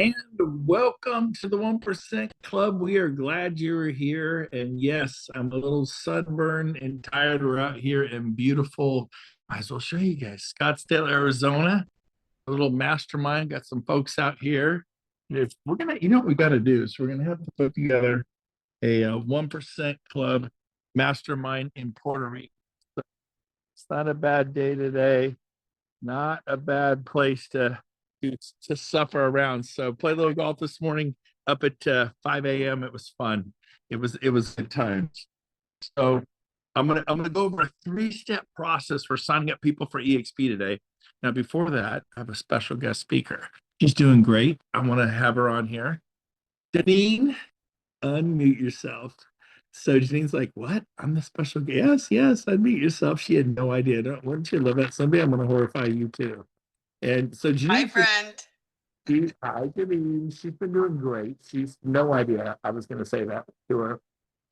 And welcome to the 1% Club. We are glad you are here. And yes, I'm a little sunburned and tired. We're out here in beautiful, might as well show you guys, Scottsdale, Arizona. A little mastermind. Got some folks out here. If we're gonna, you know what we got to do is we're gonna have to put together a 1% Club mastermind in Puerto Rico. So it's not a bad day today. Not a bad place to suffer around. So played a little golf this morning up at 5 a.m. It was fun. It was good times. So I'm gonna go over a three-step process for signing up people for EXP today. Now, before that, I have a special guest speaker. She's doing great. I want to have her on here. Janine, unmute yourself. So Janine's like, what? I'm the special guest? Yes, unmute yourself. She had no idea. Wouldn't you love that? Someday I'm going to horrify you too. And so Hi, Janine's friend. hi, Janine. She's been doing great. She's no idea I was going to say that to her.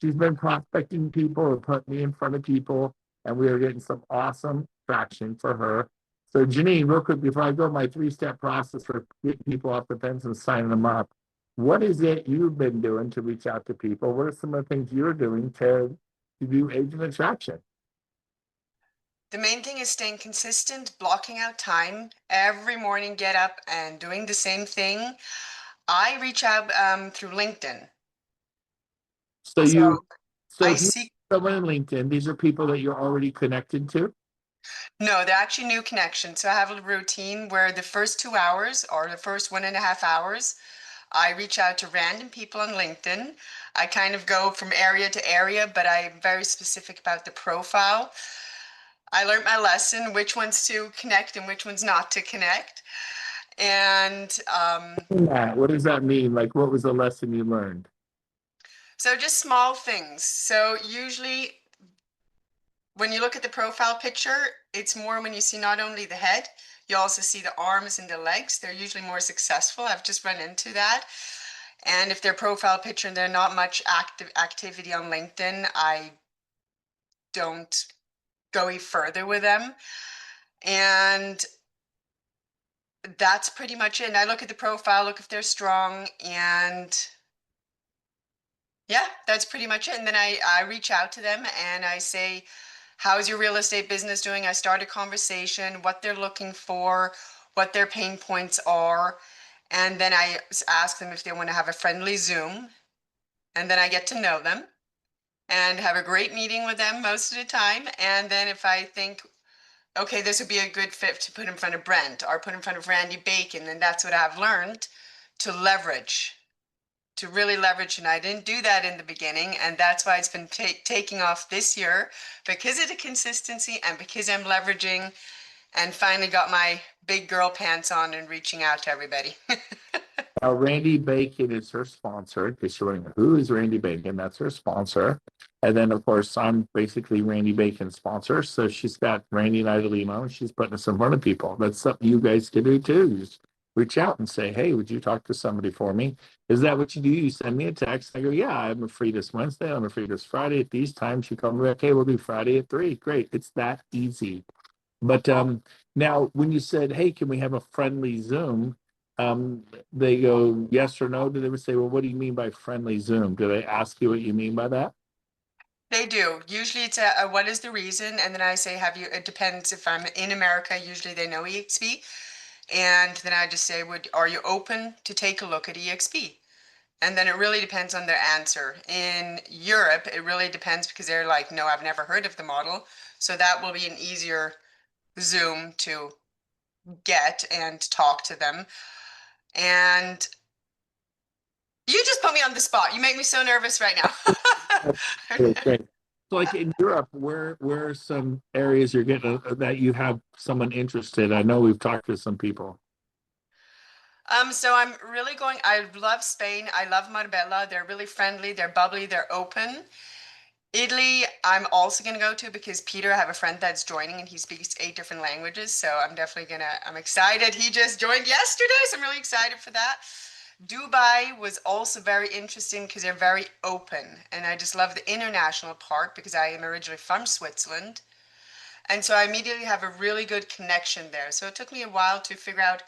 She's been prospecting people or putting me in front of people, and we are getting some awesome traction for her. So, Janine, real quick, before I go my three-step process for getting people off the fence and signing them up, what is it you've been doing to reach out to people? What are some of the things you're doing to do agent attraction? The main thing is staying consistent, blocking out time every morning, get up and doing the same thing. I reach out through LinkedIn. So you, So so I if you seek, someone on LinkedIn, these are people that you're already connected to. no, they're actually new connections. So I have a routine where the first 2 hours or the first 1.5 hours, I reach out to random people on LinkedIn. I kind of go from area to area, but I'm very specific about the profile. I learned my lesson, which ones to connect and which ones not to connect. And Yeah. What does that mean? Like, what was the lesson you learned? so just small things. So usually when you look at the profile picture, it's more when you see not only the head, you also see the arms and the legs. They're usually more successful. I've just run into that. And if their profile picture and they're not much activity on LinkedIn, I don't go any further with them. And that's pretty much it. And I look at the profile, look if they're strong, and yeah, that's pretty much it. And then I reach out to them and I say, how's your real estate business doing? I start a conversation, what they're looking for, what their pain points are. And then I ask them if they want to have a friendly Zoom. And then I get to know them and have a great meeting with them most of the time. And then if I think, okay, this would be a good fit to put in front of Brent or put in front of Randy Bacon, then that's what I've learned to leverage, to really leverage. And I didn't do that in the beginning. And that's why it's been taking off this year because of the consistency and because I'm leveraging and finally got my big girl pants on and reaching out to everybody. Randy Bacon is her sponsor. Because you're wondering, who is Randy Bacon? That's her sponsor. And then, of course, I'm basically Randy Bacon's sponsor. So she's got Randy and I the limo, and she's putting us in front of people. That's something you guys can do too. Just reach out and say, hey, would you talk to somebody for me? Is that what you do? You send me a text. I go, yeah, I'm free this Wednesday. I'm free this Friday at these times. You call me back, hey, we'll do Friday at 3. Great. It's that easy. But now, when you said, "Hey, can we have a friendly Zoom?" They go yes or no. Do they would say, "Well, what do you mean by friendly Zoom?" Do they ask you what you mean by that? They do. Usually it's what is the reason? And then I say, have you, it depends if I'm in America, usually they know EXP. And then I just say, are you open to take a look at EXP? And then it really depends on their answer. In Europe, it really depends because they're like, no, I've never heard of the model. So that will be an easier Zoom to get and talk to them. And you just put me on the spot. You make me so nervous right now. Okay. So, like in Europe, where are some areas you're getting that you have someone interested? I know we've talked to some people. So I'm really going, I love Spain. I love Marbella. They're really friendly, they're bubbly, they're open. Italy, I'm also going to go to because Peter, I have a friend that's joining and he speaks 8 different languages. So I'm definitely going to, I'm excited. He just joined yesterday, so I'm really excited for that. Dubai was also very interesting because they're very open. And I just love the international part because I am originally from Switzerland. And so I immediately have a really good connection there. So it took me a while to figure out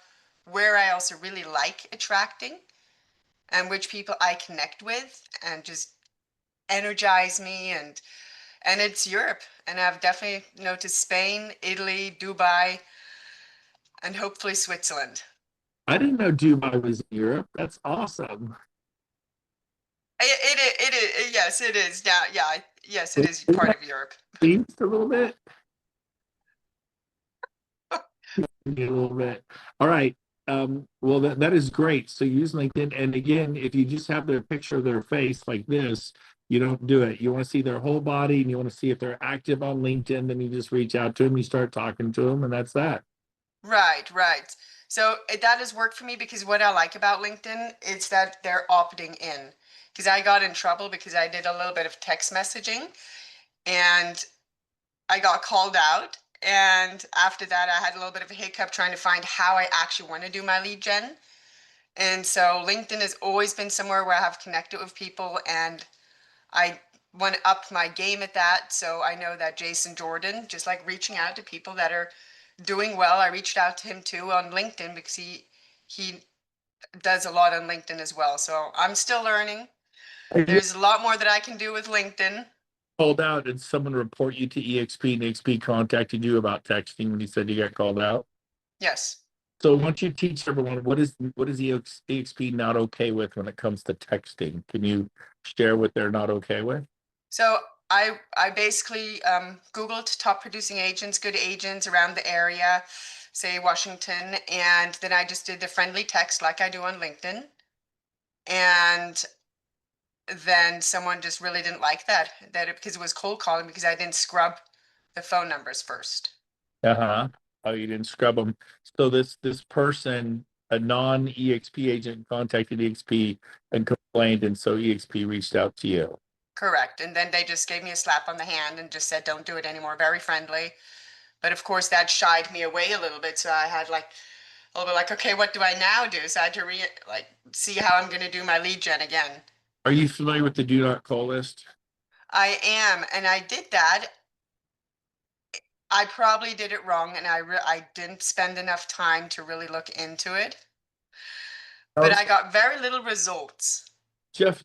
where I also really like attracting and which people I connect with and just energize me, and it's Europe. And I've definitely noticed Spain, Italy, Dubai, and hopefully Switzerland. I didn't know Dubai was in Europe. That's awesome. It is, yes, it is. Yeah, yeah, yes, it is part of Europe. East a little bit. A little bit. All right. Well, that is great. So use LinkedIn. And again, if you just have their picture of their face like this, you don't do it. You want to see their whole body and you want to see if they're active on LinkedIn. Then you just reach out to them, you start talking to them, and that's that. Right, right. So that has worked for me because what I like about LinkedIn is that they're opting in. Because I got in trouble because I did a little bit of text messaging and I got called out. And after that, I had a little bit of a hiccup trying to find how I actually want to do my lead gen. And so LinkedIn has always been somewhere where I have connected with people and I want to up my game at that. So I know that Jason Jordan, just like reaching out to people that are doing well, I reached out to him too on LinkedIn because he does a lot on LinkedIn as well. So I'm still learning. Are you There's a lot more that I can do with LinkedIn. called out? Did someone report you to EXP and EXP contacted you about texting when you said you got called out? Yes. So once you teach everyone what is EXP not okay with when it comes to texting, can you share what they're not okay with? So I basically Googled top producing agents, good agents around the area, say Washington, and then I just did the friendly text like I do on LinkedIn. And then someone just really didn't like because it was cold calling because I didn't scrub the phone numbers first. Uh-huh. Oh, you didn't scrub them. So this person, a non-EXP agent, contacted EXP and complained, and so EXP reached out to you. Correct. And then they just gave me a slap on the hand and just said, don't do it anymore. Very friendly. But of course, that shied me away a little bit. So I had like a little bit like, okay, what do I now do? So I had to see how I'm going to do my lead gen again. Are you familiar with the do not call list? I am, and I did that. I probably did it wrong, and I didn't spend enough time to really look into it. But Oh, I got very little results. Jeff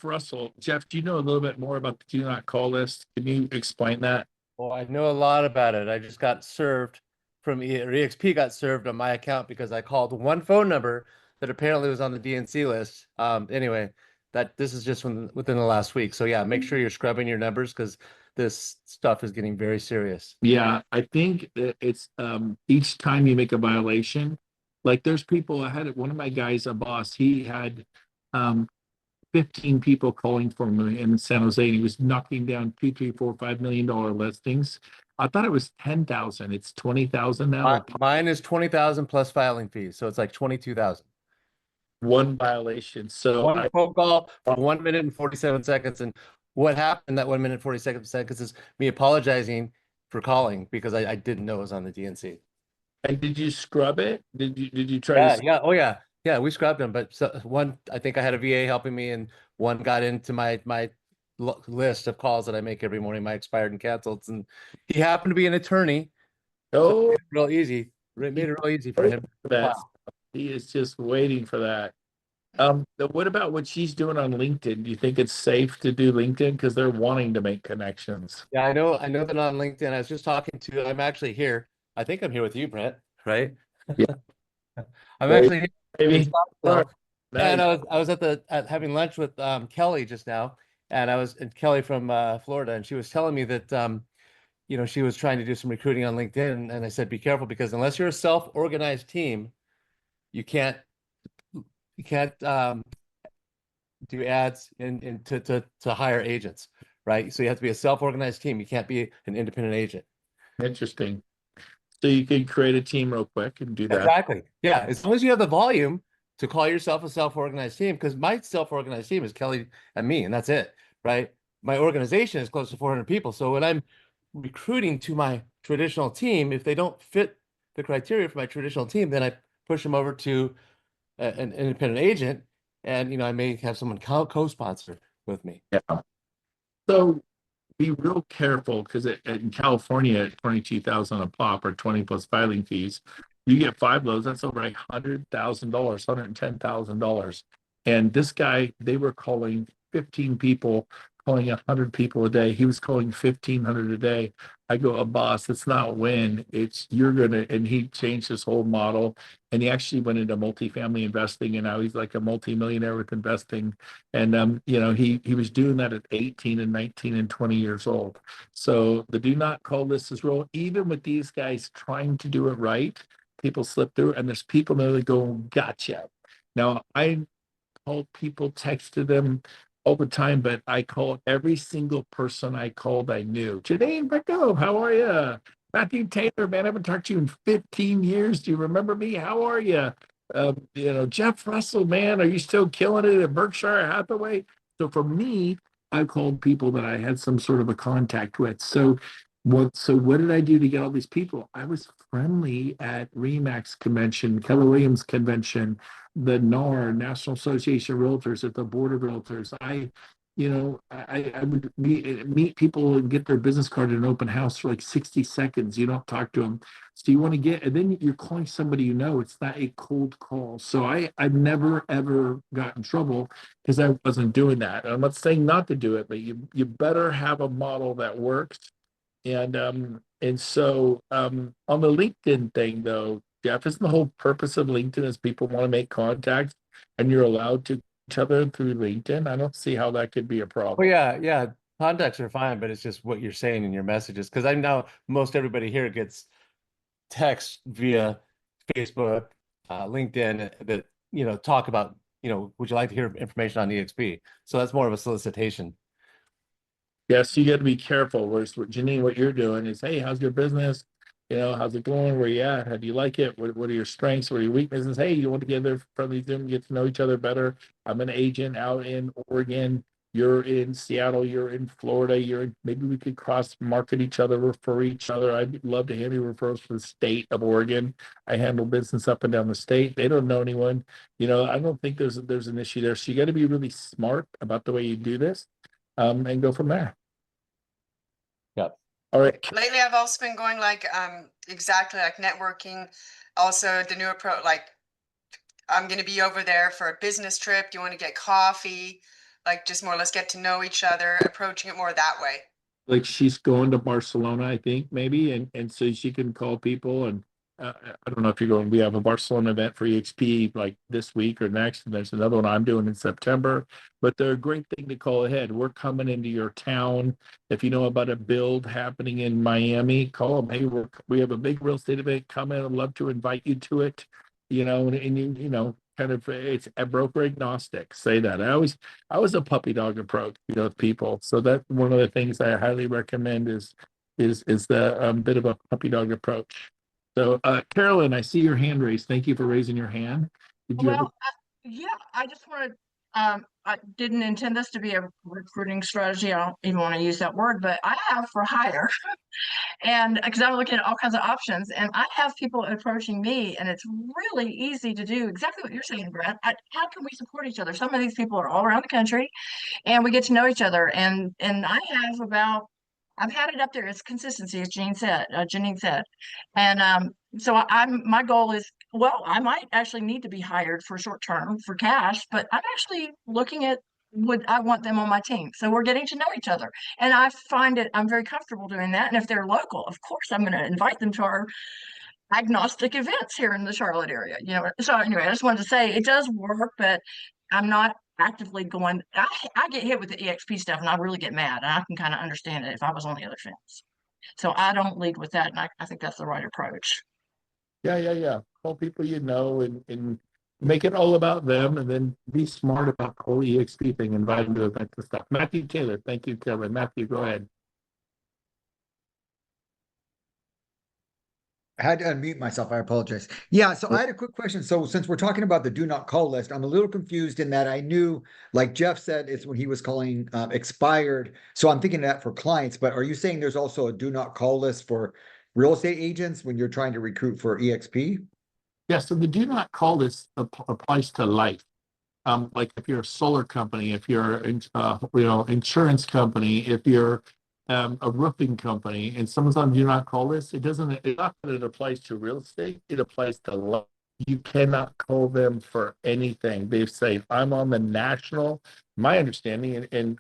Russell, Jeff, do you know a little bit more about the do not call list? Can you explain that? Well, I know a lot about it. I just got served or EXP got served on my account because I called one phone number that apparently was on the DNC list. Anyway, that this is just within the last week. So yeah, make sure you're scrubbing your numbers because this stuff is getting very serious. Yeah, I think that it's each time you make a violation, like there's people. I had one of my guys, a boss, he had 15 people calling for him in San Jose, and he was knocking down two, three, four, $5 million listings. I thought it was 10,000. It's 20,000 now. Mine is 20,000 plus filing fees, so it's like 22,000. One violation. So One I phone call for 1 minute and 47 seconds. And what happened that 1 minute and 47 seconds is me apologizing for calling because I didn't know it was on the DNC. and did you scrub it? Did you try Yeah, to? yeah, oh yeah, yeah. We scrubbed them, but one, I think I had a VA helping me, and one got into my list of calls that I make every morning, my expired and canceled, and he happened to be an attorney, so it Oh, made it real easy. It made it real easy for him. that Wow. he is just waiting for that. What about what she's doing on LinkedIn? Do you think it's safe to do LinkedIn because they're wanting to make connections? Yeah, I know that on LinkedIn. I was just talking to. I'm actually here. I think I'm here with you, Brent. Right? Yeah, I'm right, actually here in maybe. Scottsdale. And Nice. I was at having lunch with Kelly just now, and I was and Kelly from Florida, and she was telling me that she was trying to do some recruiting on LinkedIn, and I said, be careful because unless you're a self-organized team, you can't you can't do ads in to hire agents, right? So you have to be a self-organized team. You can't be an independent agent. Interesting. So you could create a team real quick and do that. Exactly. Yeah. As long as you have the volume to call yourself a self-organized team, because my self-organized team is Kelly and me, and that's it, right? My organization is close to 400 people. So when I'm recruiting to my traditional team, if they don't fit the criteria for my traditional team, then I push them over to an independent agent, and I may have someone co-sponsor with me. Yeah. So be real careful because in California at 22,000 a pop or 20 plus filing fees, You get 5 loads, that's over $100,000, $110,000. And this guy, they were calling 15 people, calling 100 people a day. He was calling 1,500 a day. I go, a boss, it's not when, it's you're gonna, and he changed his whole model. And he actually went into multifamily investing, and now he's like a multimillionaire with investing. And he was doing that at 18 and 19 and 20 years old. So the do not call list is real, even with these guys trying to do it right, people slip through, and there's people that go, gotcha. Now I called people, texted them all the time, but I called every single person I called I knew. Janine, Brent Gove, how are you? Matthew Taylor, man, I haven't talked to you in 15 years. Do you remember me? How are you? Jeff Russell, man, are you still killing it at Berkshire Hathaway? So for me, I called people that I had some sort of a contact with. So what did I do to get all these people? I was friendly at Remax convention, Keller Williams convention, the NAR, National Association of Realtors, at the Board of Realtors. I would meet people and get their business card at an open house for like 60 seconds. You don't talk to them. So you want to get, and then you're calling somebody you know. It's not a cold call. So I've never, ever got in trouble because I wasn't doing that. And I'm not saying not to do it, but you better have a model that works. And on the LinkedIn thing though, Jeff, isn't the whole purpose of LinkedIn is people want to make contacts and you're allowed to each other through LinkedIn? I don't see how that could be a Well, problem. yeah. Contacts are fine, but it's just what you're saying in your messages. Because I know most everybody here gets text via Facebook, LinkedIn that, talk about, would you like to hear information on EXP? So that's more of a solicitation. Yes, you got to be careful. Whereas Janine, what you're doing is, hey, how's your business? How's it going? Where you at? How do you like it? What are your strengths? What are your weaknesses? Hey, you want to get there from these Zoom, get to know each other better. I'm an agent out in Oregon. You're in Seattle. You're in Florida. Maybe we could cross market each other, refer each other. I'd love to handle referrals for the state of Oregon. I handle business up and down the state. They don't know anyone. I don't think there's an issue there. So you got to be really smart about the way you do this, and go from there. Yeah. All right. Lately, I've also been going like exactly like networking. Also, the new approach, like I'm going to be over there for a business trip. Do you want to get coffee? Like just more, let's get to know each other, approaching it more that way. Like she's going to Barcelona, I think maybe, and so she can call people. And I don't know if you're going. We have a Barcelona event for EXP like this week or next, and there's another one I'm doing in September. But they're a great thing to call ahead. We're coming into your town. If you know about a build happening in Miami, call them. Hey, we have a big real estate event coming. I'd love to invite you to it. Kind of, it's a broker agnostic. Say that. I was a puppy dog approach, with people. So that one of the things I highly recommend is the bit of a puppy dog approach. So, Carolyn, I see your hand raised. Thank you for raising your hand. Did you Well, yeah, I just wanted, I didn't intend this to be a recruiting strategy. I don't even want to use that word, but I have for hire. And because I'm looking at all kinds of options, and I have people approaching me, and it's really easy to do exactly what you're saying, Brent. How can we support each other? Some of these people are all around the country, and we get to know each other. And I've had it up there. It's consistency, as Janine said. And so my goal is, well, I might actually need to be hired for short term for cash, but I'm actually looking at, would I want them on my team? So we're getting to know each other. And I'm very comfortable doing that. And if they're local, of course, I'm going to invite them to our agnostic events here in the Charlotte area. So anyway, I just wanted to say it does work, but I'm not actively going. I get hit with the EXP stuff and I really get mad, and I can kind of understand it if I was on the other fence. So I don't lead with that, and I think that's the right approach. Yeah. Call people and make it all about them, and then be smart about the whole EXP thing. Invite them to events and stuff. Matthew Taylor, thank you, Kevin. Matthew, go ahead. I had to unmute myself. I apologize. Yeah, so I had a quick question. So since we're talking about the do not call list, I'm a little confused in that I knew, like Jeff said, it's when he was calling expired. So I'm thinking that for clients, but are you saying there's also a do not call list for real estate agents when you're trying to recruit for EXP? Yeah, so the do not call list applies to life. Like if you're a solar company, if you're insurance company, if you're a roofing company and someone's on do not call list, it's not that it applies to real estate, it applies to life. You cannot call them for anything. They say, I'm on the national, my understanding, and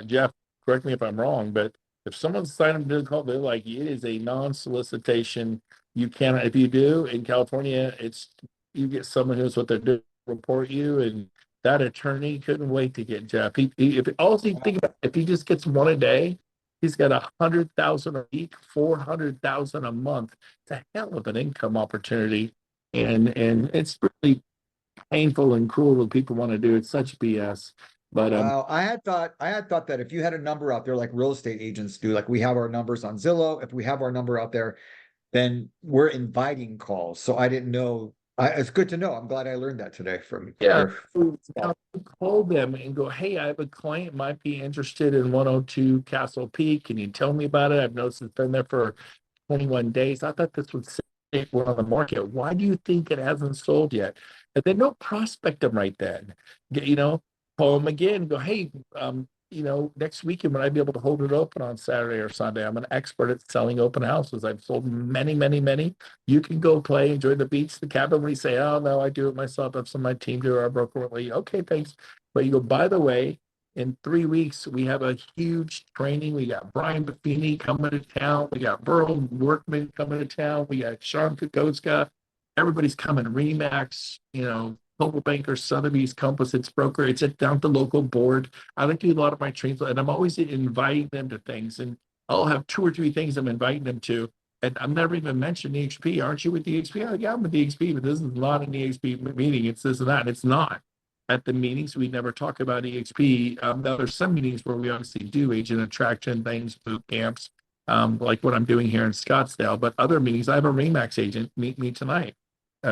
Jeff, correct me if I'm wrong, but if someone's signed up to call, they're like, it is a non-solicitation. You cannot, if you do in California, it's, you get someone who's what they're doing, report you, and that attorney couldn't wait to get Jeff. If all he think about, if he just gets one a day, he's got 100,000 a week, 400,000 a month. It's a hell of an income opportunity, and it's really painful and cruel what people want to do. It's such BS. But Wow, I had thought that if you had a number out there like real estate agents do, like we have our numbers on Zillow, if we have our number out there, then we're inviting calls. So I didn't know. It's good to know. I'm glad I learned that today from yeah, your. now call them and go, hey, I have a client might be interested in 102 Castle Peak. Can you tell me about it? I've noticed it's been there for 21 days. I thought this would say we're on the market. Why do you think it hasn't sold yet? And then no prospect them right then. Call them again. Go, hey, next weekend when I be able to hold it open on Saturday or Sunday. I'm an expert at selling open houses. I've sold many, many, many. You can go play, enjoy the beach, the cabin. When you say, oh no, I do it myself. That's some of my team do. Our broker will lead. Okay, thanks. But you go, by the way, in 3 weeks, we have a huge training. We got Brian Buffini coming to town. We got Burl Workman coming to town. We got Sean Kukoska. Everybody's coming. Remax, Global Banker, Sotheby's, Compass, it's broker. It's down to local board. I like to do a lot of my trainings, and I'm always inviting them to things. And I'll have 2 or 3 things I'm inviting them to. And I'm never even mentioned EXP. Aren't you with EXP? Oh, yeah, I'm with EXP, but this is not an EXP meeting. It's this and that. It's not. At the meetings, we never talk about EXP. Now, there's some meetings where we obviously do agent attraction things, boot camps, like what I'm doing here in Scottsdale. But other meetings, I have a Remax agent meet me tonight,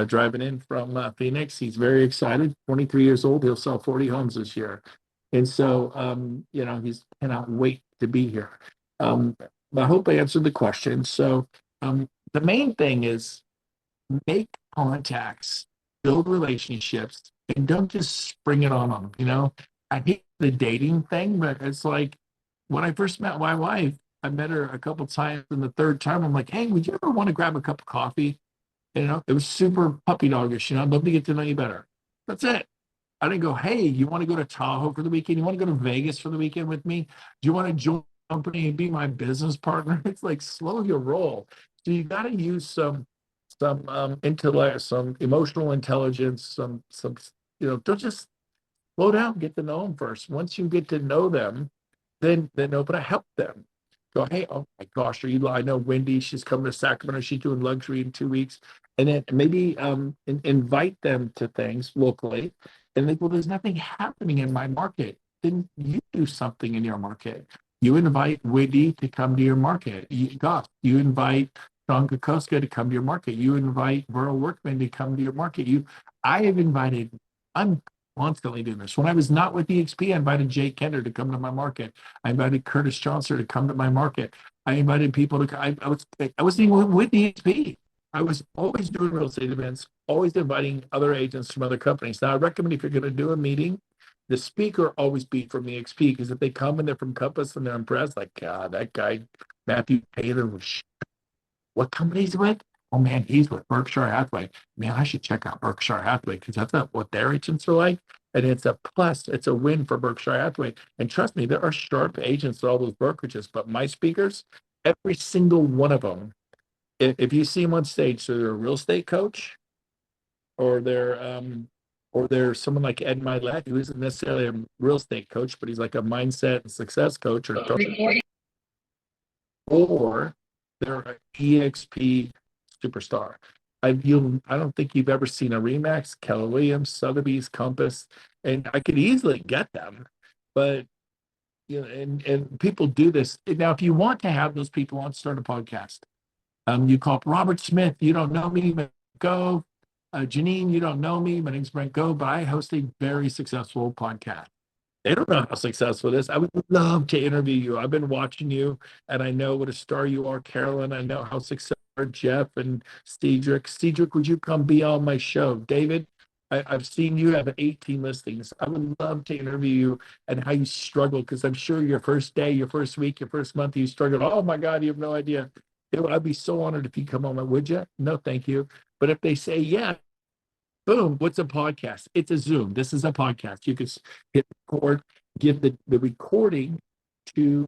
driving in from Phoenix. He's very excited. 23 years old. He'll sell 40 homes this year. And so, he's cannot wait to be here. I hope I answered the question. So, the main thing is make contacts, build relationships, and don't just spring it on them. I hate the dating thing, but it's like when I first met my wife, I met her a couple times, and the third time I'm like, hey, would you ever want to grab a cup of coffee? It was super puppy doggish. I'd love to get to know you better. That's it. I didn't go, hey, you want to go to Tahoe for the weekend? You want to go to Vegas for the weekend with me? Do you want to join the company and be my business partner? It's like slow your roll. So you got to use some intellect, some emotional intelligence, don't just slow down, get to know them first. Once you get to know them, then open to help them. Go, hey, oh my gosh, I know Wendy, she's coming to Sacramento, she's doing luxury in 2 weeks. And then maybe invite them to things locally. And like, well, there's nothing happening in my market. Then you do something in your market. You invite Wendy to come to your market. You invite Sean Kokoska to come to your market. You invite Burl Workman to come to your market. I'm constantly doing this. When I was not with EXP, I invited Jay Kender to come to my market. I invited Curtis Johnson to come to my market. I invited people to. I was even with EXP. I was always doing real estate events, always inviting other agents from other companies. Now, I recommend if you're going to do a meeting, the speaker always be from EXP, because if they come and they're from Compass and they're impressed, like, God, that guy Matthew Taylor was. What company is he with? Oh man, he's with Berkshire Hathaway. Man, I should check out Berkshire Hathaway, because that's not what their agents are like. And it's a plus, it's a win for Berkshire Hathaway. And trust me, there are sharp agents at all those brokerages, but my speakers, every single one of them, if you see them on stage, so they're a real estate coach, or they're someone like Ed Milet, who isn't necessarily a real estate coach, but he's like a mindset and success coach, or they're an EXP superstar. I don't think you've ever seen a Remax, Keller Williams, Sotheby's, Compass, and I could easily get them, but and people do this. Now, if you want to have those people on, start a podcast. You call up Robert Smith. You don't know me, but Gove. Janine, you don't know me. My name's Brent Gove, but I host a very successful podcast. They don't know how successful it is. I would love to interview you. I've been watching you, and I know what a star you are, Carolyn. I know how successful Jeff and Cedric. Cedric, would you come be on my show? David, I've seen you have 18 listings. I would love to interview you and how you struggle, because I'm sure your first day, your first week, your first month, you struggled. Oh my God, you have no idea. I'd be so honored if you come on. Would you? No, thank you. But if they say, yeah, boom, what's a podcast? It's a Zoom. This is a podcast. You can hit record, give the recording to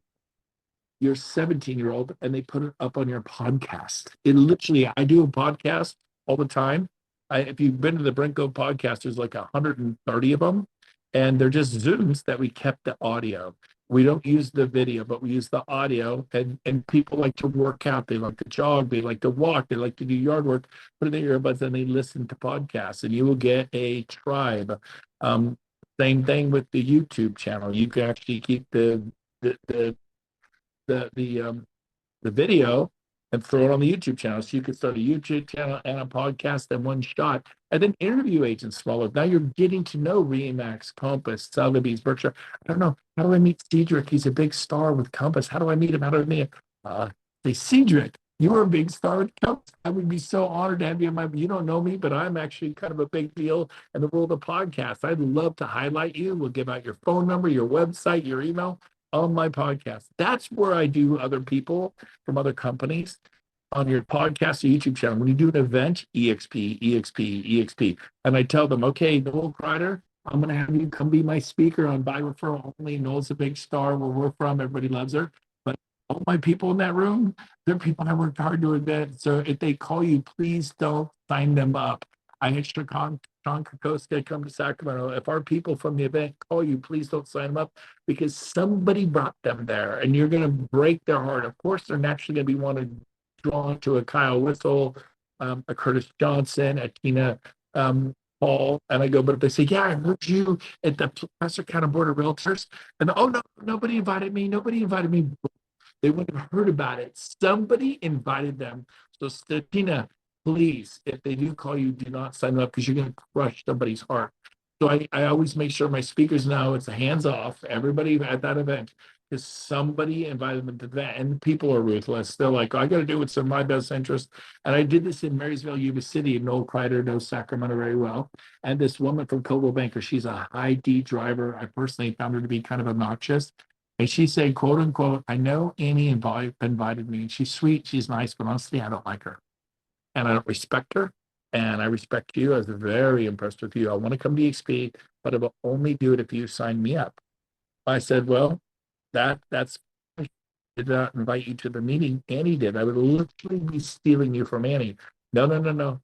your 17-year-old, and they put it up on your podcast. It literally, I do a podcast all the time. If you've been to the Brent Gove podcast, there's like 130 of them, and they're just Zooms that we kept the audio. We don't use the video, but we use the audio. And people like to work out, they like to jog, they like to walk, they like to do yard work, put in their earbuds, and they listen to podcasts. And you will get a tribe. Same thing with the YouTube channel. You can actually keep the the video and throw it on the YouTube channel. So you could start a YouTube channel and a podcast in one shot, and then interview agents smaller. Now you're getting to know Remax, Compass, Sotheby's, Berkshire. I don't know. How do I meet Cedric? He's a big star with Compass. How do I meet him? How do I meet him? Say, Cedric, you're a big star with Compass. I would be so honored to have you in my, you don't know me, but I'm actually kind of a big deal in the world of podcasts. I'd love to highlight you. We'll give out your phone number, your website, your email on my podcast. That's where I do other people from other companies on your podcast or YouTube channel. When you do an event, EXP, EXP, EXP. And I tell them, okay, Noel Kreider, I'm going to have you come be my speaker on By Referral Only. Noel's a big star where we're from. Everybody loves her. But all my people in that room, they're people I worked hard to invent. So if they call you, please don't sign them up. I had Sean Kokoska come to Sacramento. If our people from the event call you, please don't sign them up, because somebody brought them there and you're going to break their heart. Of course, they're naturally going to be drawn to a Kyle Whistle, a Curtis Johnson, a Tina Paul. And I go, but if they say, yeah, I heard you at the Placer County Board of Realtors, and oh, no, nobody invited me. They wouldn't have heard about it. Somebody invited them. So, Tina, please, if they do call you, do not sign up, because you're going to crush somebody's heart. So I always make sure my speakers know it's a hands off, everybody at that event, because somebody invited them to that. And people are ruthless. They're like, oh, I got to do what's in my best interest. And I did this in Marysville, Yuba City. Noel Kreider knows Sacramento very well. And this woman from Coldwell Banker, she's a high D driver. I personally found her to be kind of obnoxious. And she said, quote unquote, I know Annie invited me, and she's sweet, she's nice, but honestly, I don't like her. And I don't respect her. And I respect you. I was very impressed with you. I want to come to EXP, but I will only do it if you sign me up. I said, well, that's I did not invite you to the meeting. Annie did. I would literally be stealing you from Annie. No.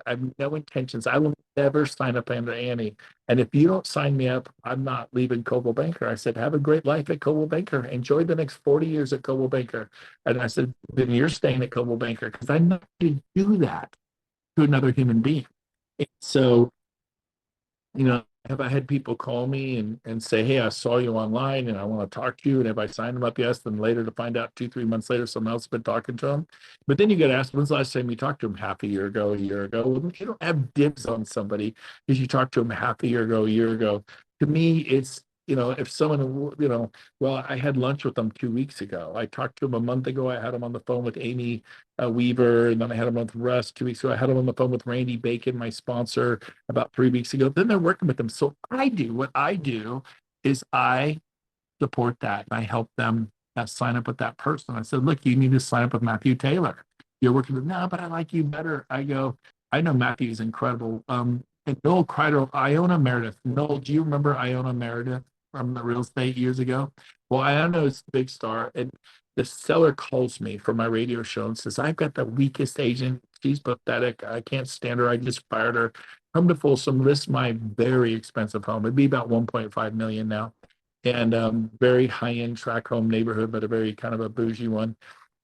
I have no intentions. I will never sign up under Annie. And if you don't sign me up, I'm not leaving Coldwell Banker. I said, have a great life at Coldwell Banker. Enjoy the next 40 years at Coldwell Banker. And I said, then you're staying at Coldwell Banker, because I'm not going to do that to another human being. So, have I had people call me and say, hey, I saw you online and I want to talk to you. And if I signed them up, yes, then later to find out 2-3 months later, someone else has been talking to them. But then you get asked, when's the last time you talked to them? Half a year ago, a year ago. Well, you don't have dibs on somebody because you talked to them half a year ago, a year ago. To me, it's, if someone, well, I had lunch with them 2 weeks ago. I talked to them a month ago. I had them on the phone with Amy Weaver, and then I had them with Russ 2 weeks ago. I had them on the phone with Randy Bacon, my sponsor, about 3 weeks ago. Then they're working with them. So what I do is I support that. And I help them sign up with that person. I said, look, you need to sign up with Matthew Taylor. You're working with, no, but I like you better. I go, I know Matthew's incredible. And Noel Kreider, Iona Meredith. Noel, do you remember Iona Meredith from the real estate years ago? Well, Iona is a big star. And the seller calls me from my radio show and says, I've got the weakest agent. She's pathetic. I can't stand her. I just fired her. Come to Folsom, list my very expensive home. It'd be about 1.5 million now. And very high-end track home neighborhood, but a very kind of a bougie one.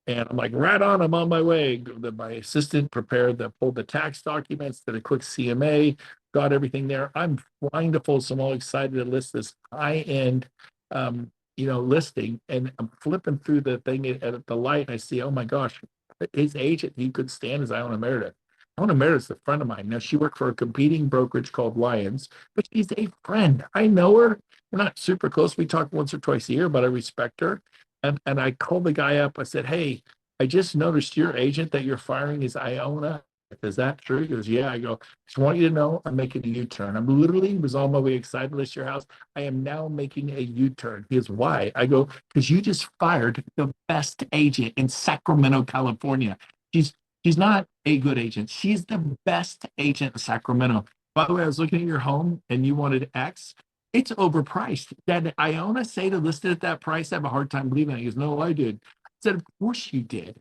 And I'm like, right on, I'm on my way. My assistant pulled the tax documents, did a quick CMA, got everything there. I'm flying to Folsom, all excited to list this high-end, listing. And I'm flipping through the thing at the light, and I see, oh my gosh, his agent he could stand is Iona Meredith. Iona Meredith's a friend of mine. Now, she worked for a competing brokerage called Lions, but she's a friend. I know her. We're not super close. We talk once or twice a year, but I respect her. And I called the guy up. I said, hey, I just noticed your agent that you're firing is Iona is that true? He goes, yeah. I go, just want you to know I'm making a U-turn. I'm literally was on my way excited to list your house. I am now making a U-turn. He goes, why? I go, because you just fired the best agent in Sacramento, California. She's she's not a good agent. She's the best agent in Sacramento. By the way, I was looking at your home and you wanted X. It's overpriced. That Iona say to list it at that price, I have a hard time believing it. He goes, no, I did. I said, of course you did.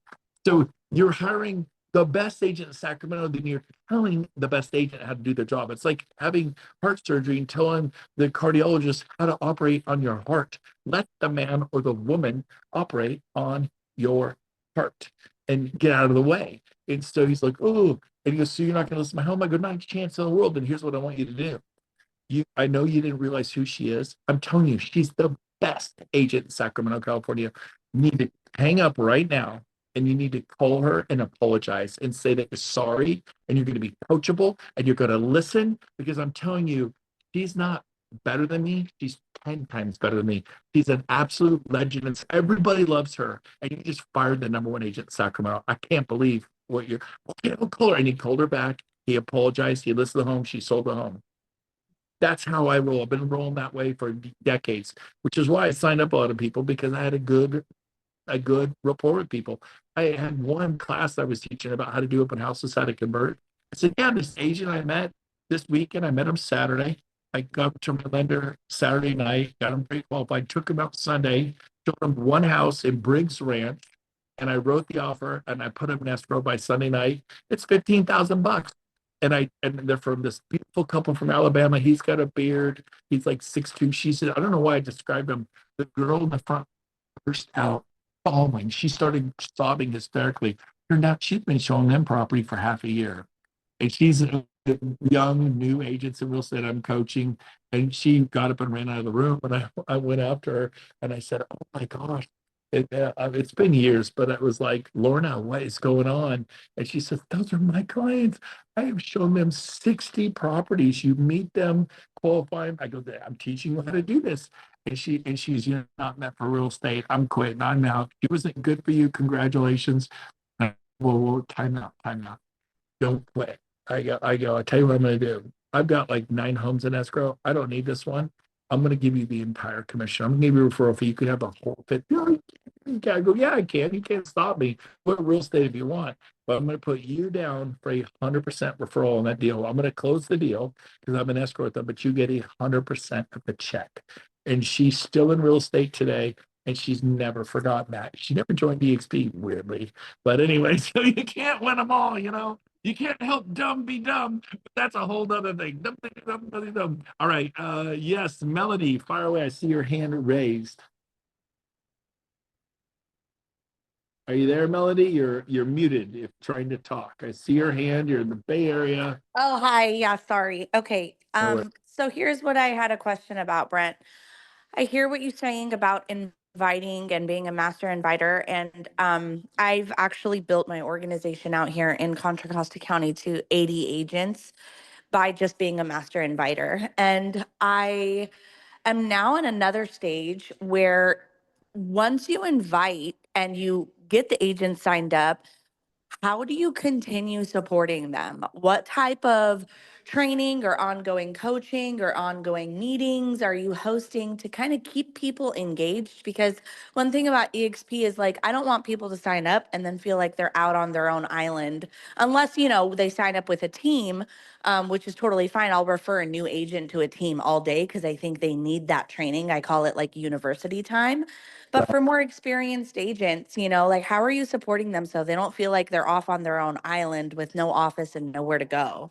So you're hiring the best agent in Sacramento, then you're telling the best agent how to do their job. It's like having heart surgery and telling the cardiologist how to operate on your heart. Let the man or the woman operate on your heart and get out of the way. And so he's like, oh, and he goes, so you're not going to listen to my home? I go, not a chance in the world. And here's what I want you to do. I know you didn't realize who she is. I'm telling you, she's the best agent in Sacramento, California. You need to hang up right now and you need to call her and apologize and say that you're sorry and you're going to be coachable and you're going to listen because I'm telling you, she's not better than me. She's 10 times better than me. She's an absolute legend. And everybody loves her. And you just fired the number one agent in Sacramento. I can't believe what you're, okay, I'll call her. And he called her back. He apologized. He listed the home. She sold the home. That's how I roll. I've been rolling that way for decades, which is why I signed up a lot of people because I had a good rapport with people. I had one class I was teaching about how to do open houses, how to convert. I said, yeah, this agent I met this weekend, I met him Saturday. I got to my lender Saturday night, got him pre-qualified, took him out Sunday, showed him one house in Briggs Ranch, and I wrote the offer and I put him in escrow by Sunday night. It's $15,000. And they're from this beautiful couple from Alabama. He's got a beard. He's like 6'2". She said, I don't know why I described him. The girl in the front burst out bawling. She started sobbing hysterically. Turned out she'd been showing them property for half a year. And she's a young new agent in real estate I'm coaching. And she got up and ran out of the room. And I went after her and I said, oh my gosh. It's been years, but it was like, Lorna, what is going on? And she says, those are my clients. I have shown them 60 properties. You meet them, qualify them. I go, I'm teaching you how to do this. And she's, you're not meant for real estate. I'm quitting. I'm out. It wasn't good for you. Congratulations. Well, time out, time out. Don't quit. I tell you what I'm going to do. I've got like 9 homes in escrow. I don't need this one. I'm going to give you the entire commission. I'm going to give you a referral fee. You could have the whole fit. I go, yeah, I can. You can't stop me. Put real estate if you want. But I'm going to put you down for 100% referral on that deal. I'm going to close the deal because I'm an escrow with them, but you get 100% of the check. And she's still in real estate today. And she's never forgotten that. She never joined EXP, weirdly. But anyway, so you can't win them all, you know? You can't help dumb be dumb. That's a whole other thing. Dumb. All right. Yes, Melody, fire away. I see your hand raised. Are you there, Melody? You're muted if trying to talk. I see your hand. You're in the Bay Area. Oh, hi. Yeah, sorry. Okay. No way. So here's what I had a question about, Brent. I hear what you're saying about inviting and being a master inviter. And I've actually built my organization out here in Contra Costa County to 80 agents by just being a master inviter. And I am now in another stage where once you invite and you get the agent signed up, how do you continue supporting them? What type of training or ongoing coaching or ongoing meetings are you hosting to kind of keep people engaged? Because one thing about EXP is like, I don't want people to sign up and then feel like they're out on their own island, unless, they sign up with a team, which is totally fine. I'll refer a new agent to a team all day because I think they need that training. I call it like university time. But for more experienced agents, like how are you supporting them so they don't feel like they're off on their own island with no office and nowhere to go?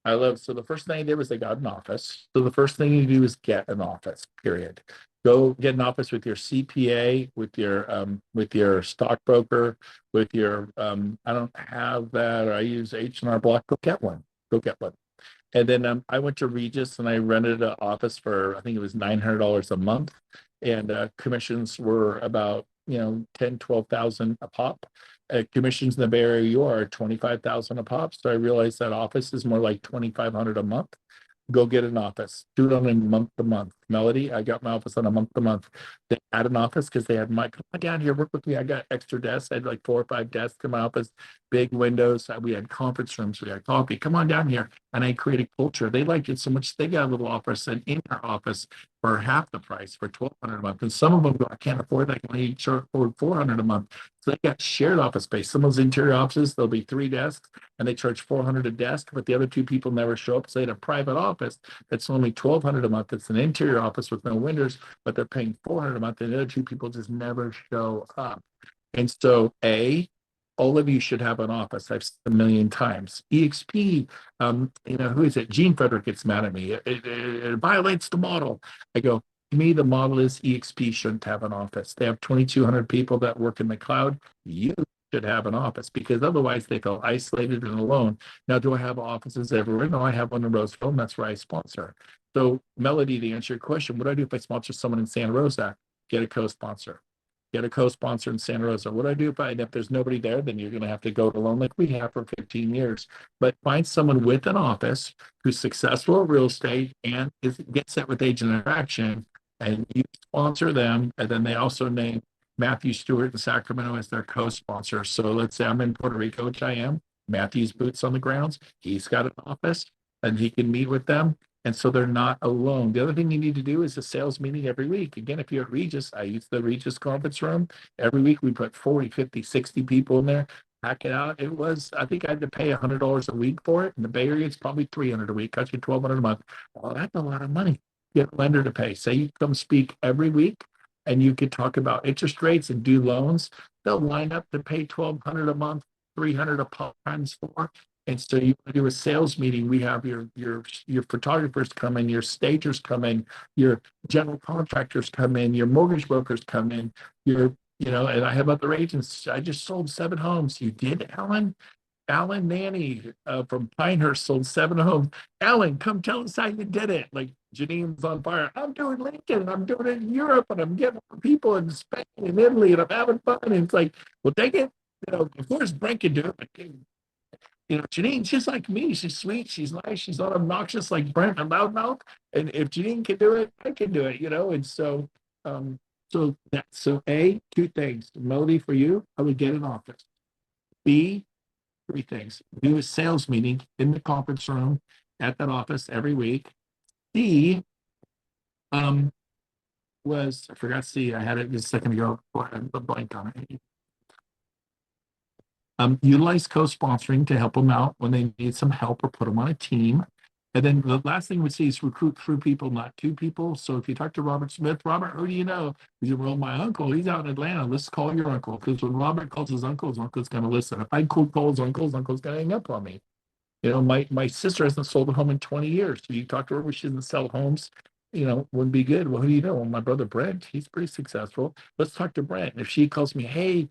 So the first thing I did was I got an office. So the first thing you do is get an office, period. Go get an office with your CPA, with your stockbroker, with your I don't have that, or I use H&R Block. Go get one. Go get one. And then I went to Regis and I rented an office for, I think it was $900 a month. And commissions were about, 10, 12,000 a pop. Commissions in the Bay Area, you are 25,000 a pop. So I realized that office is more like 2,500 a month. go get an office. Do it on a month to month. Melody, I got my office on a month to month. They had an office because they had my come on down here, work with me. I got extra desks. I had like 4 or 5 desks in my office, big windows. We had conference rooms. We had coffee. Come on down here. And I created culture. They liked it so much. They got a little office, and in our office for half the price, for $1,200 a month. And some of them go, I can't afford that. I can only afford $400 a month. So they got shared office space. Some of those interior offices, there'll be 3 desks, and they charge $400 a desk, but the other 2 people never show up. So they had a private office that's only $1,200 a month. It's an interior office with no windows, but they're paying $400 a month, and the other 2 people just never show up. And so, all of you should have an office. I've said a million times. EXP, who is it? Gene Frederick gets mad at me. It violates the model. I go, to me, the model is EXP shouldn't have an office. They have 2,200 people that work in the cloud. You should have an office, because otherwise they feel isolated and alone. Now, do I have offices everywhere? No, I have one in Roseville, and that's where I sponsor. So, Melody, to answer your question, what do I do if I sponsor someone in Santa Rosa? Get a co-sponsor. Get a co-sponsor in Santa Rosa. What do I do if there's nobody there? Then you're going to have to go it alone, like we have for 15 years. But find someone with an office who's successful at real estate and gets that with agent interaction, and you sponsor them. And then they also name Matthew Stewart in Sacramento as their co-sponsor. So let's say I'm in Puerto Rico, which I am. Matthew's boots on the grounds. He's got an office, and he can meet with them. And so they're not alone. The other thing you need to do is a sales meeting every week. Again, if you're at Regis, I use the Regis conference room. Every week we put 40, 50, 60 people in there, pack it out. I think I had to pay $100 a week for it. In the Bay Area, it's probably $300 a week, costs you $1,200 a month. Well, that's a lot of money. Get a lender to pay. Say you come speak every week, and you could talk about interest rates and do loans. They'll line up to pay $1,200 a month, $300 a pop times 4. And so you do a sales meeting. We have your photographers come in, your stagers come in, your general contractors come in, your mortgage brokers come in, and I have other agents. I just sold 7 homes. You did, Alan? Alan Nanny from Pinehurst sold 7 homes. Alan, come tell us how you did it. Like, Janine's on fire. I'm doing Lincoln. I'm doing it in Europe, and I'm getting people in Spain and Italy, and I'm having fun. And it's like, well, take it. Of course, Brent can do it, but Janine's just like me. She's sweet. She's nice. She's not obnoxious like Brent and loudmouth. And if Janine can do it, I can do it. And so, A, 2 things. Melody, for you, I would get an office. B, 3 things. Do a sales meeting in the conference room at that office every week. C, I forgot C. I had it just a second ago. I blanked on it. Utilize co-sponsoring to help them out when they need some help, or put them on a team. And then the last thing we see is recruit through people, not to people. So if you talk to Robert Smith, Robert, who do you know? He said, well, my uncle, he's out in Atlanta. Let's call your uncle. Because when Robert calls his uncle's going to listen. If I cold call his uncle's going to hang up on me. My sister hasn't sold a home in 20 years. So you talk to her when she doesn't sell homes, wouldn't be good. Well, who do you know? Well, my brother Brent, he's pretty successful. Let's talk to Brent. And if she calls me, hey,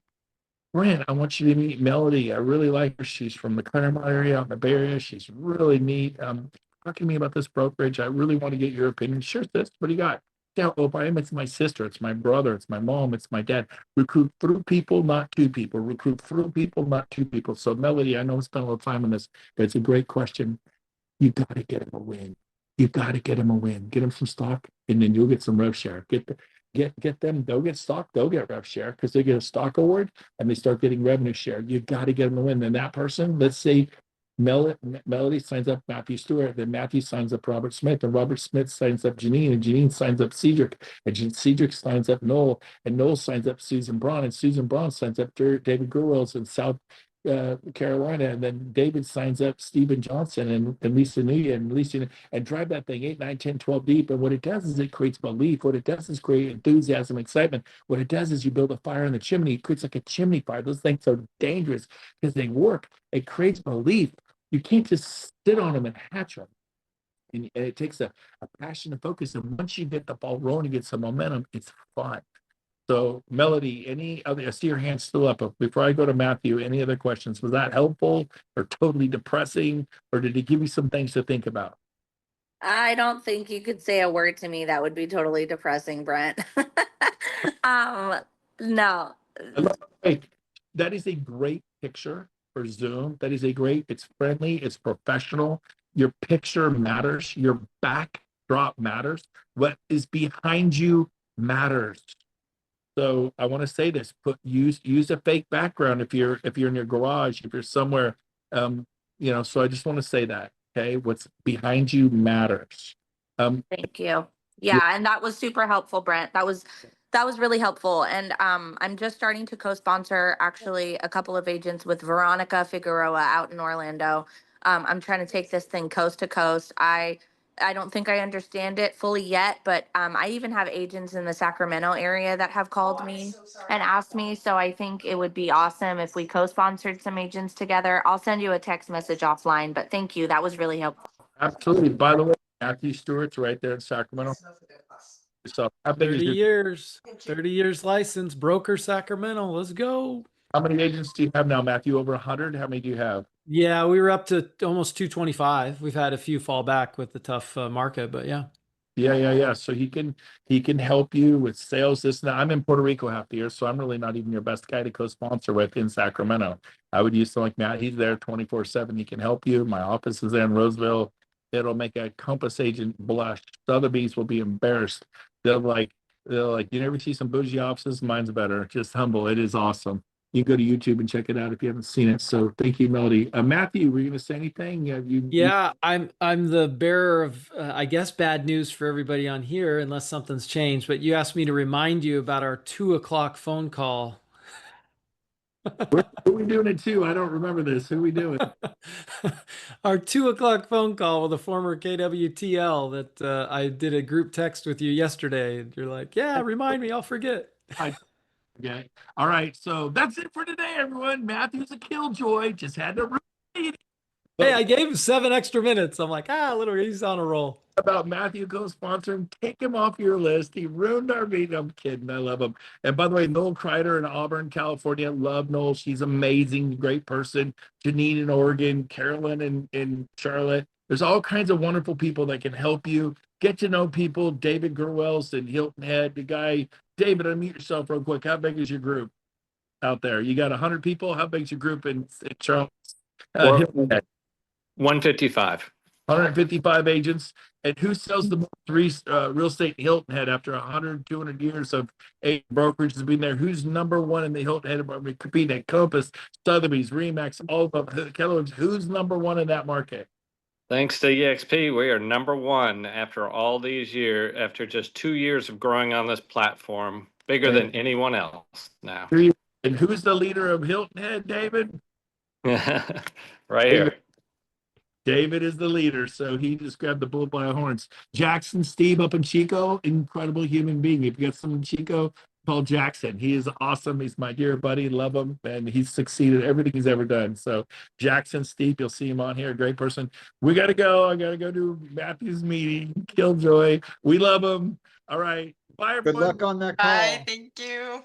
Brent, I want you to meet Melody. I really like her. She's from the Claremont area, out in the Bay Area. She's really neat. Talk to me about this brokerage. I really want to get your opinion. Sure, sis. What do you got? Yeah, it's my sister. It's my brother. It's my mom. It's my dad. Recruit through people, not to people. Recruit through people, not to people. So, Melody, I know I spent a little time on this, but it's a great question. You got to get him a win. You got to get him a win. Get him some stock, and then you'll get some rev share. Get them. They'll get stock. They'll get rev share because they get a stock award and they start getting revenue share. You got to get them a win. Then that person, let's say Melody signs up Matthew Stewart, then Matthew signs up Robert Smith, and Robert Smith signs up Janine, and Janine signs up Cedric, and Cedric signs up Noel, and Noel signs up Susan Braun, and Susan Braun signs up David Gurwells in South Carolina, and then David signs up Stephen Johnson and Lisa Nuya and Lisa, and drive that thing 8, 9, 10, 12 deep. And what it does is it creates belief. What it does is create enthusiasm, excitement. What it does is you build a fire in the chimney. It creates like a chimney fire. Those things are dangerous because they work. It creates belief. You can't just sit on them and hatch them. And it takes a passion and focus. And once you get the ball rolling and get some momentum, it's fun. So, Melody, I see your hand still up. But before I go to Matthew, any other questions? Was that helpful or totally depressing, or did it give you some things to think about? I don't think you could say a word to me that would be totally depressing, Brent. No. Hey, that is a great picture for Zoom. It's friendly, it's professional. Your picture matters. Your backdrop matters. What is behind you matters. So I want to say this: use a fake background if you're in your garage, if you're somewhere. So I just want to say that. Okay, what's behind you matters. Thank you. Yeah, and that was super helpful, Brent. That was really helpful. And I'm just starting to co-sponsor actually a couple of agents with Veronica Figueroa out in Orlando. I'm trying to take this thing coast to coast. I don't think I understand it fully yet, but I even have agents in the Sacramento area that have called me and asked me. So I think it would be awesome if we co-sponsored some agents together. I'll send you a text message offline, but thank you. That was really helpful. Absolutely. By the way, Matthew Stewart's right there in Sacramento. So how big is 30 your, years, 30 years license, broker Sacramento. Let's go. how many agents do you have now, Matthew? Over 100? How many do you have? Yeah, we were up to almost 225. We've had a few fall back with the tough market, but yeah. Yeah. So he can help you with sales. This now I'm in Puerto Rico half the year, so I'm really not even your best guy to co-sponsor with in Sacramento. I would use someone like Matt. He's there 24/7. He can help you. My office is there in Roseville. It'll make a Compass agent blush. Sotheby's will be embarrassed. They'll like, you never see some bougie offices? Mine's better. Just humble. It is awesome. You can go to YouTube and check it out if you haven't seen it. So thank you, Melody. Matthew, were you going to say anything? Yeah, I'm the bearer of I guess bad news for everybody on here unless something's changed, but you asked me to remind you about our 2 o'clock phone call. Who are we doing it to? I don't remember this. Who are we doing? Our 2 o'clock phone call with a former KWTL that I did a group text with you yesterday. And you're like, yeah, remind me, I'll forget. Okay. All right. So that's it for today, everyone. Matthew's a killjoy. Just had to read Hey, I gave him 7 extra minutes. I'm like, he's on a roll. about Matthew co-sponsoring. Take him off your list. He ruined our meeting. I'm kidding. I love him. And by the way, Noel Kreider in Auburn, California. Love Noel. She's amazing. Great person. Janine in Oregon. Carolyn in Charlotte. There's all kinds of wonderful people that can help you get to know people. David Gerwels in Hilton Head. The guy, David, unmute yourself real quick. How big is your group out there? You got 100 people? How big's your group in Charlotte? Hilton Head? 155. 155 agents. And who sells the most real estate in Hilton Head after 100, 200 years of brokerage has been there? Who's number one in the Hilton Head department? Competing at Compass, Sotheby's, Remax, all of them, Kellogg's. Who's number one in that market? Thanks to EXP, we are number one after all these years, after just 2 years of growing on this platform, bigger than anyone else now. And who's the leader of Hilton Head, David? Right here. David is the leader, so he just grabbed the bull by the horns. Jackson Steve up in Chico, incredible human being. If you got someone in Chico, call Jackson. He is awesome. He's my dear buddy, love him, and he's succeeded everything he's ever done. So Jackson Steve, you'll see him on here. Great person. We got to go. I got to go to Matthew's meeting. Killjoy. We love him. All right. Bye, everyone. Good luck on that call. Bye. Thank you.